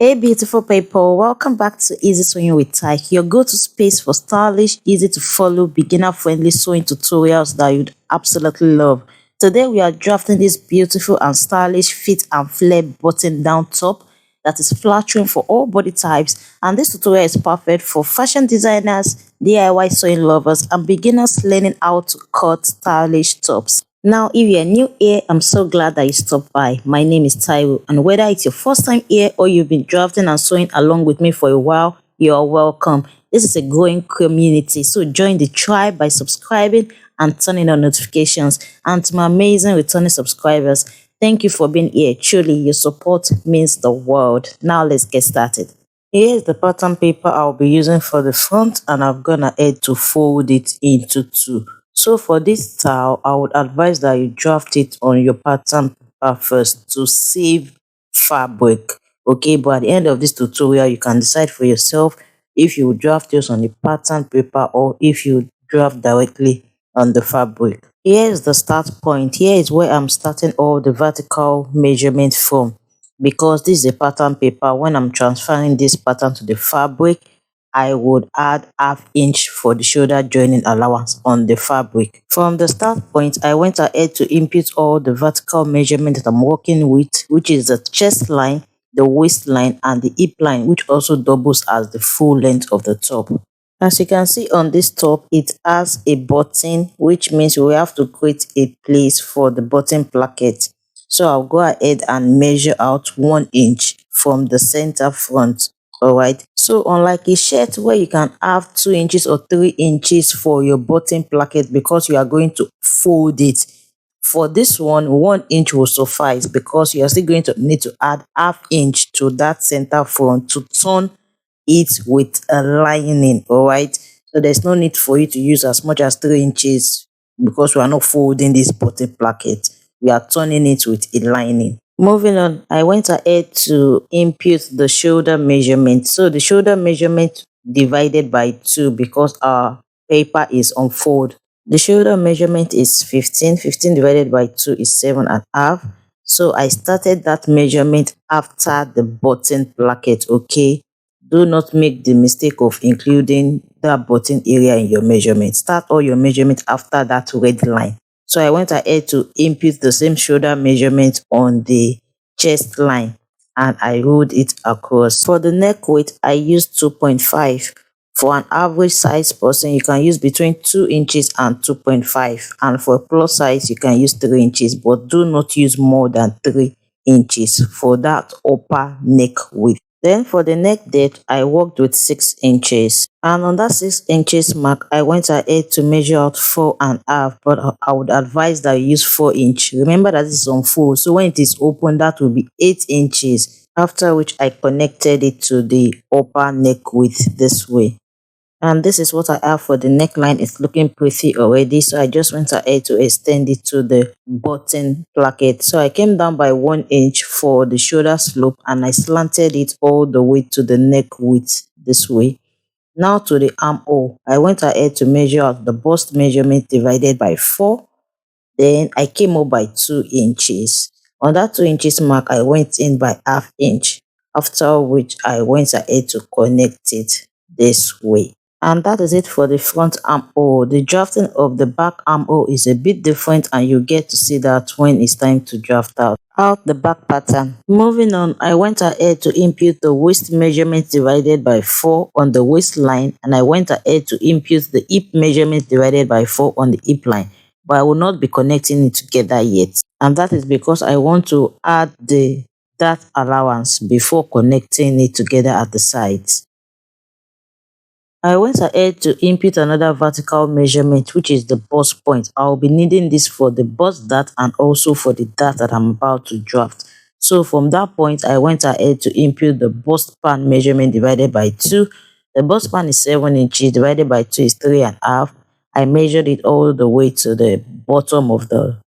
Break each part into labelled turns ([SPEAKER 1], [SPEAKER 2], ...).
[SPEAKER 1] Hey beautiful people, welcome back to Easy Sewing with Taic, your go-to space for stylish, easy to follow, beginner-friendly sewing tutorials that you'd absolutely love. Today we are drafting this beautiful and stylish fit and flare button-down top that is flattering for all body types, and this tutorial is perfect for fashion designers, DIY sewing lovers, and beginners learning how to cut stylish tops. Now, if you're new here, I'm so glad that you stopped by. My name is Taiwo, and whether it's your first time here or you've been drafting and sewing along with me for a while, you're welcome. This is a growing community, so join the tribe by subscribing and turning on notifications. And to my amazing returning subscribers, thank you for being here. Truly, your support means the world. Now, let's get started. Here's the pattern paper I'll be using for the front, and I've gone ahead to fold it into two. So for this style, I would advise that you draft it on your pattern paper first to save fabric. Okay, but at the end of this tutorial, you can decide for yourself if you draft yours on the pattern paper or if you draft directly on the fabric. Here is the start point. Here is where I'm starting all the vertical measurement from. Because this is a pattern paper, when I'm transferring this pattern to the fabric, I would add ½ inch for the shoulder joining allowance on the fabric. From the start point, I went ahead to input all the vertical measurement that I'm working with, which is the chest line, the waistline, and the hip line, which also doubles as the full length of the top. As you can see on this top, it has a button, which means we have to create a place for the button placket. So I'll go ahead and measure out 1 inch from the center front. Alright, so unlike a shirt where you can have 2 inches or 3 inches for your button placket because you are going to fold it, for this one, 1 inch will suffice because you are still going to need to add ½ inch to that center front to turn it with a lining. Alright, so there's no need for you to use as much as 3 inches because we are not folding this button placket, we are turning it with a lining. Moving on, I went ahead to input the shoulder measurement. So the shoulder measurement divided by 2 because our paper is on fold. The shoulder measurement is 15. 15 divided by 2 is 7.5. So I started that measurement after the button placket, okay? Do not make the mistake of including that button area in your measurement. Start all your measurement after that red line. So I went ahead to input the same shoulder measurement on the chest line and I rolled it across. For the neck width, I used 2.5. For an average size person, you can use between 2 inches and 2.5. And for a plus size, you can use 3 inches, but do not use more than 3 inches for that upper neck width. Then for the neck depth, I worked with 6 inches. And on that 6 inches mark, I went ahead to measure out 4.5, but I would advise that you use 4 inch. Remember that this is on fold, so when it is open, that will be 8 inches. After which I connected it to the upper neck width this way. And this is what I have for the neckline. It's looking pretty already, so I just went ahead to extend it to the button placket. So I came down by 1 inch for the shoulder slope and I slanted it all the way to the neck width this way. Now to the armhole, I went ahead to measure out the bust measurement divided by 4. Then I came up by 2 inches. On that 2 inches mark, I went in by ½ inch. After which I went ahead to connect it this way. And that is it for the front armhole. The drafting of the back armhole is a bit different and you get to see that when it's time to draft out the back pattern. Moving on, I went ahead to input the waist measurement divided by 4 on the waistline, and I went ahead to input the hip measurement divided by 4 on the hip line. But I will not be connecting it together yet. And that is because I want to add that allowance before connecting it together at the sides. I went ahead to input another vertical measurement, which is the bust point. I'll be needing this for the bust dart and also for the dart that I'm about to draft. So from that point, I went ahead to input the bust pan measurement divided by 2. The bust pan is 7 inches, divided by 2 is 3.5. I measured it all the way to the bottom of the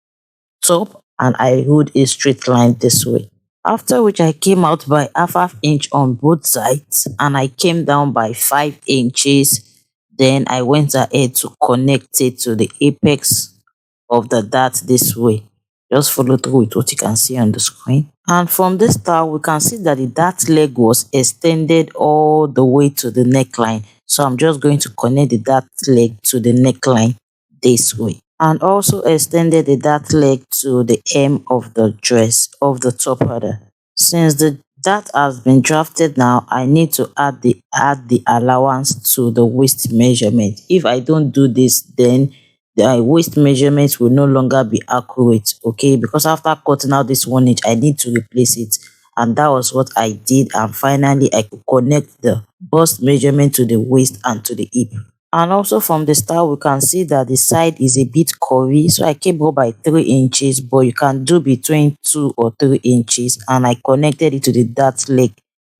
[SPEAKER 1] top and I ruled a straight line this way. After which I came out by ½ inch on both sides and I came down by 5 inches. Then I went ahead to connect it to the apex of the dart this way. Just follow through with what you can see on the screen. And from this style, we can see that the dart leg was extended all the way to the neckline. So I'm just going to connect the dart leg to the neckline this way. And also extended the dart leg to the hem of the dress, of the top rather. Since the dart has been drafted now, I need to add the allowance to the waist measurement. If I don't do this, then the waist measurement will no longer be accurate, okay, because after cutting out this 1 inch I need to replace it, and that was what I did. And finally I could connect the bust measurement to the waist and to the hip. And also from the style, we can see that the side is a bit curvy, so I came up by 3 inches, but you can do between 2 or 3 inches, and I connected it to the dart leg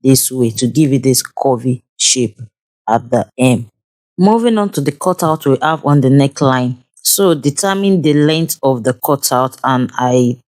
[SPEAKER 1] this way to give it this curvy shape at the hem. Moving on to the cutout we have on the neckline. So determine the length of the cutout, and I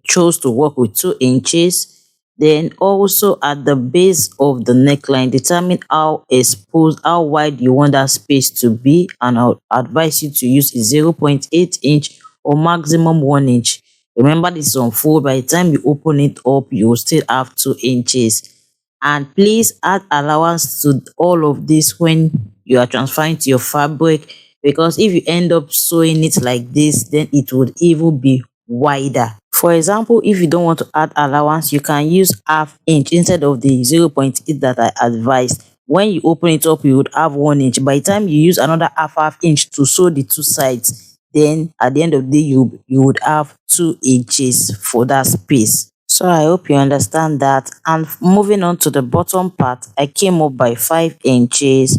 [SPEAKER 1] chose to work with 2 inches. Then also at the base of the neckline, determine how exposed, how wide you want that space to be, and I'll advise you to use a 0.8 inch or maximum 1 inch. Remember, this is on fold. By the time you open it up, you will still have 2 inches. And please add allowance to all of this when you are transferring to your fabric, because if you end up sewing it like this, then it would even be wider. For example, if you don't want to add allowance, you can use half inch instead of the 0.8 that I advised. When you open it up, you would have 1 inch. By the time you use another half inch to sew the two sides, then at the end of the day, you would have 2 inches for that space. So I hope you understand that. And moving on to the bottom part, I came up by 5 inches,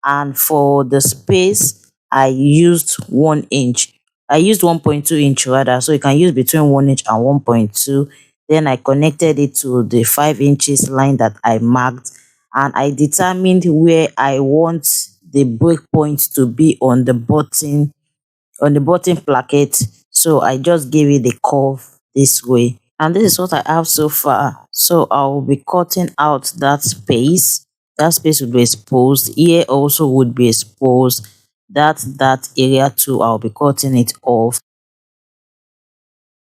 [SPEAKER 1] and for the space I used 1 inch. I used 1.2 inch rather, so you can use between 1 inch and 1.2. Then I connected it to the 5 inches line that I marked, and I determined where I want the break point to be on the bottom placket. So I just gave it the curve this way, and this is what I have so far. So I will be cutting out that space. That space would be exposed. Here also would be exposed. That area too, I'll be cutting it off.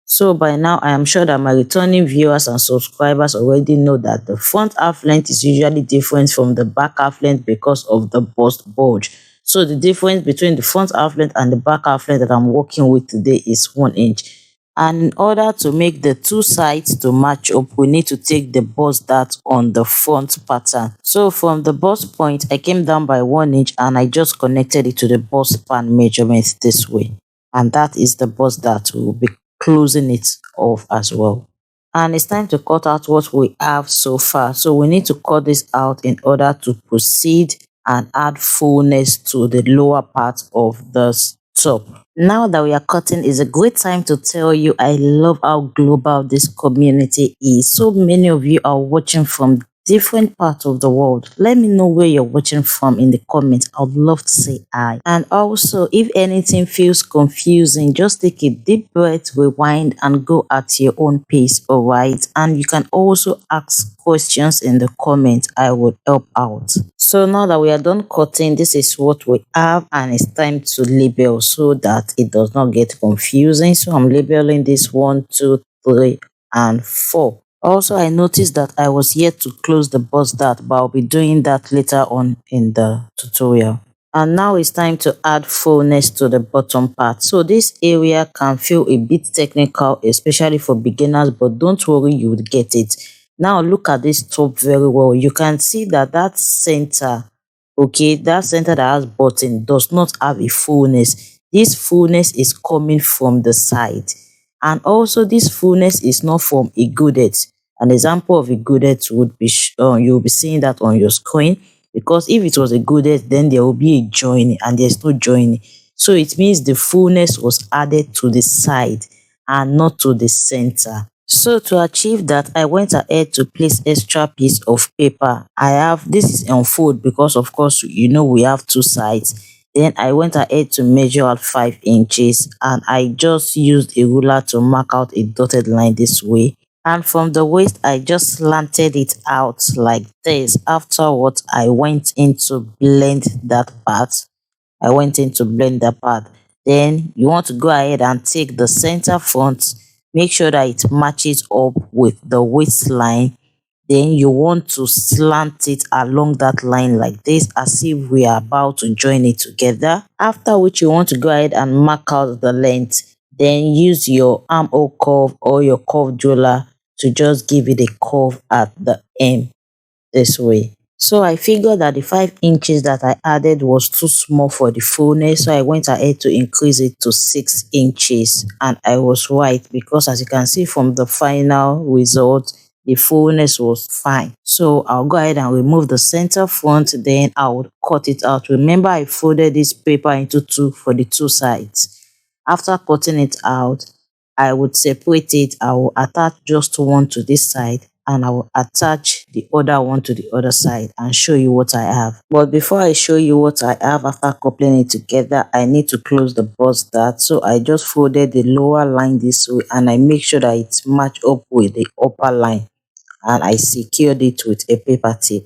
[SPEAKER 1] So by now, I am sure that my returning viewers and subscribers already know that the front half length is usually different from the back half length because of the bust bulge. So the difference between the front half length and the back half length that I'm working with today is 1 inch. And in order to make the two sides to match up, we need to take the bust dart on the front pattern. So from the bust point, I came down by 1 inch and I just connected it to the bust span measurement this way. And that is the bust dart. We will be closing it off as well. And it's time to cut out what we have so far. So we need to cut this out in order to proceed and add fullness to the lower part of the top. Now that we are cutting, is a great time to tell you I love how global this community is. So many of you are watching from different parts of the world. Let me know where you're watching from in the comments. I'd love to say hi. And also, if anything feels confusing, just take a deep breath, rewind, and go at your own pace, alright? And you can also ask questions in the comments. I would help out. So now that we are done cutting, this is what we have, and it's time to label so that it does not get confusing. So I'm labeling this 1, 2, 3, and 4. Also, I noticed that I was yet to close the bust dart, but I'll be doing that later on in the tutorial. And now it's time to add fullness to the bottom part. So this area can feel a bit technical, especially for beginners, but don't worry, you would get it. Now look at this top very well. You can see that center, okay, that center that has button does not have a fullness. This fullness is coming from the side. And also this fullness is not from a godet. An example of a godet would be, you'll be seeing that on your screen, because if it was a godet, then there will be a joining, and there's no joining. So it means the fullness was added to the side and not to the center. So to achieve that, I went ahead to place extra piece of paper. This is on fold because of course, you know, we have two sides. Then I went ahead to measure out 5 inches, and I just used a ruler to mark out a dotted line this way. And from the waist, I just slanted it out like this. Afterwards, I went in to blend that part. Then you want to go ahead and take the center front, make sure that it matches up with the waistline. Then you want to slant it along that line like this, as if we are about to join it together. After which you want to go ahead and mark out the length. Then use your armhole curve or your curve jeweler to just give it a curve at the end this way. So I figured that the 5 inches that I added was too small for the fullness, so I went ahead to increase it to 6 inches, and I was right, because as you can see from the final result, the fullness was fine. So I'll go ahead and remove the center front, then I'll cut it out. Remember, I folded this paper into two for the two sides. After cutting it out, I would separate it. I will attach just one to this side, and I will attach the other one to the other side and show you what I have. But before I show you what I have after coupling it together, I need to close the bust dart. So I just folded the lower line this way, and I make sure that it's matched up with the upper line, and I secured it with a paper tape.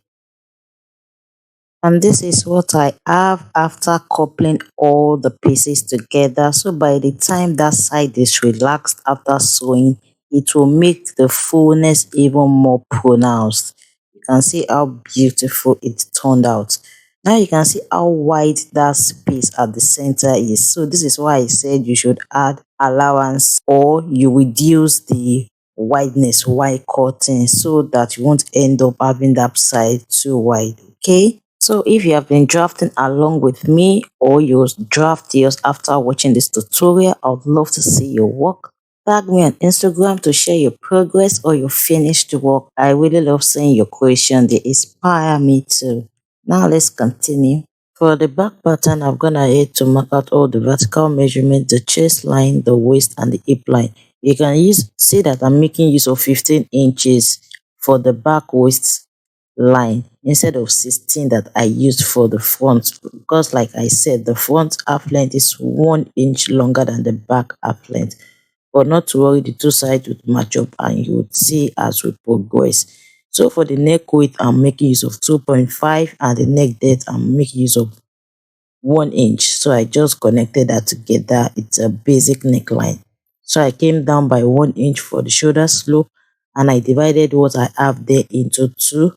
[SPEAKER 1] And this is what I have after coupling all the pieces together. So by the time that side is relaxed after sewing, it will make the fullness even more pronounced. You can see how beautiful it turned out. Now you can see how wide that space at the center is. So this is why I said you should add allowance, or you reduce the wideness while cutting, so that you won't end up having that side too wide. Okay. So if you have been drafting along with me, or you draft yours after watching this tutorial, I would love to see your work. Tag me on Instagram to share your progress or your finished work. I really love seeing your creation. They inspire me too. Now let's continue. For the back pattern, I've gone ahead to mark out all the vertical measurements, the chest line, the waist, and the hip line. You can see that I'm making use of 15 inches for the back waist line instead of 16 that I used for the front, because like I said, the front half length is 1 inch longer than the back half length. But not to worry, the two sides would match up, and you would see as we progress. So for the neck width, I'm making use of 2.5, and the neck depth, I'm making use of 1 inch. So I just connected that together. It's a basic neckline. So I came down by 1 inch for the shoulder slope, and I divided what I have there into 2,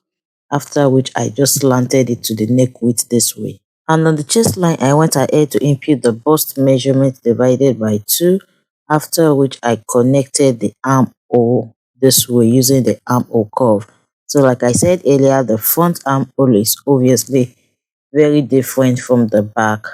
[SPEAKER 1] after which I just slanted it to the neck width this way. And on the chest line, I went ahead to impute the bust measurement divided by 2, after which I connected the armhole this way using the armhole curve. So like I said earlier, the front armhole is obviously very different from the back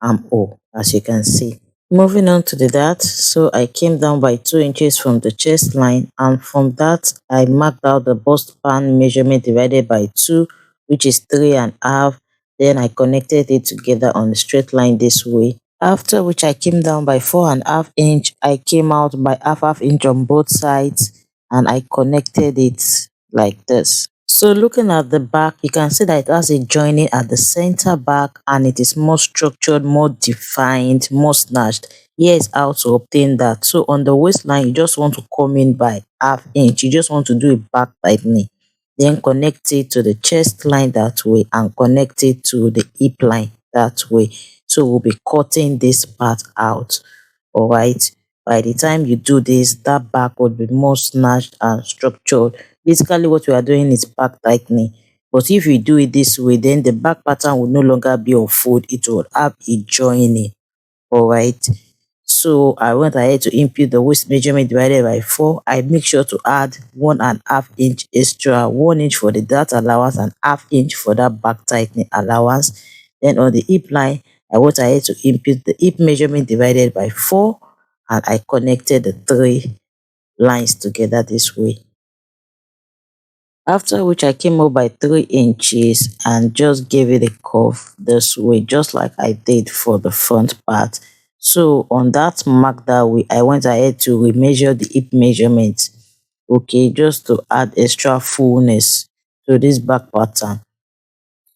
[SPEAKER 1] armhole, as you can see. Moving on to the dart, so I came down by 2 inches from the chest line, and from that I marked out the bust band measurement divided by 2, which is 3.5. Then I connected it together on the straight line this way. After which I came down by 4.5 inch. I came out by half inch on both sides, and I connected it like this. So looking at the back, you can see that it has a joining at the center back, and it is more structured, more defined, more snatched. Here is how to obtain that. So on the waistline, you just want to come in by half inch. You just want to do a back tightening. Then connect it to the chest line that way, and connect it to the hip line that way. So we'll be cutting this part out. Alright. By the time you do this, that back would be more snatched and structured. Basically, what we are doing is back tightening. But if you do it this way, then the back pattern will no longer be on fold. It will have a joining. Alright. So I went ahead to impute the waist measurement divided by 4. I make sure to add 1.5 inch extra, 1 inch for the dart allowance and half inch for that back tightening allowance. Then on the hip line, I went ahead to impute the hip measurement divided by 4, and I connected the 3 lines together this way. After which I came up by 3 inches and just gave it a curve this way, just like I did for the front part. So on that mark that way, I went ahead to remeasure the hip measurement, okay, just to add extra fullness to this back pattern.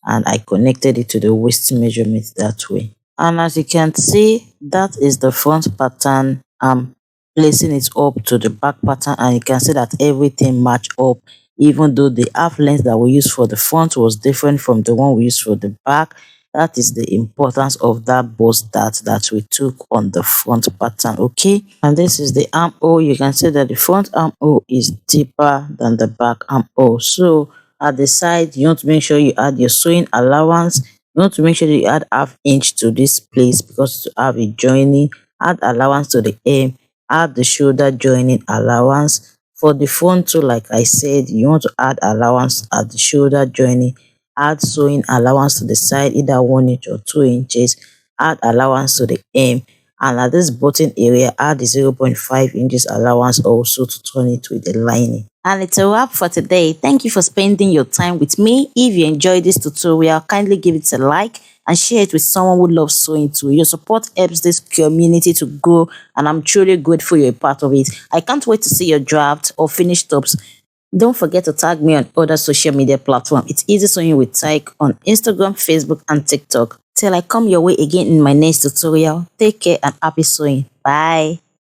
[SPEAKER 1] And I connected it to the waist measurement that way. And as you can see, that is the front pattern. I'm placing it up to the back pattern, and you can see that everything matched up, even though the half length that we used for the front was different from the one we used for the back. That is the importance of that bow dart that we took on the front pattern, okay? And this is the armhole. You can see that the front armhole is deeper than the back armhole. So at the side, you want to make sure you add your sewing allowance. You want to make sure that you add ½ inch to this place because to have a joining. Add allowance to the hem. Add the shoulder joining allowance. For the front too, like I said, you want to add allowance at the shoulder joining. Add sewing allowance to the side, either 1 inch or 2 inches. Add allowance to the hem. And at this button area, add the 0.5 inches allowance also to turn it with the lining. And it's a wrap for today. Thank you for spending your time with me. If you enjoyed this tutorial, kindly give it a like and share it with someone who loves sewing too. Your support helps this community to grow, and I'm truly grateful you're a part of it. I can't wait to see your draft or finished tops. Don't forget to tag me on other social media platforms. It's Easy Sewing with Taic on Instagram, Facebook, and TikTok. Till I come your way again in my next tutorial, take care and happy sewing. Bye.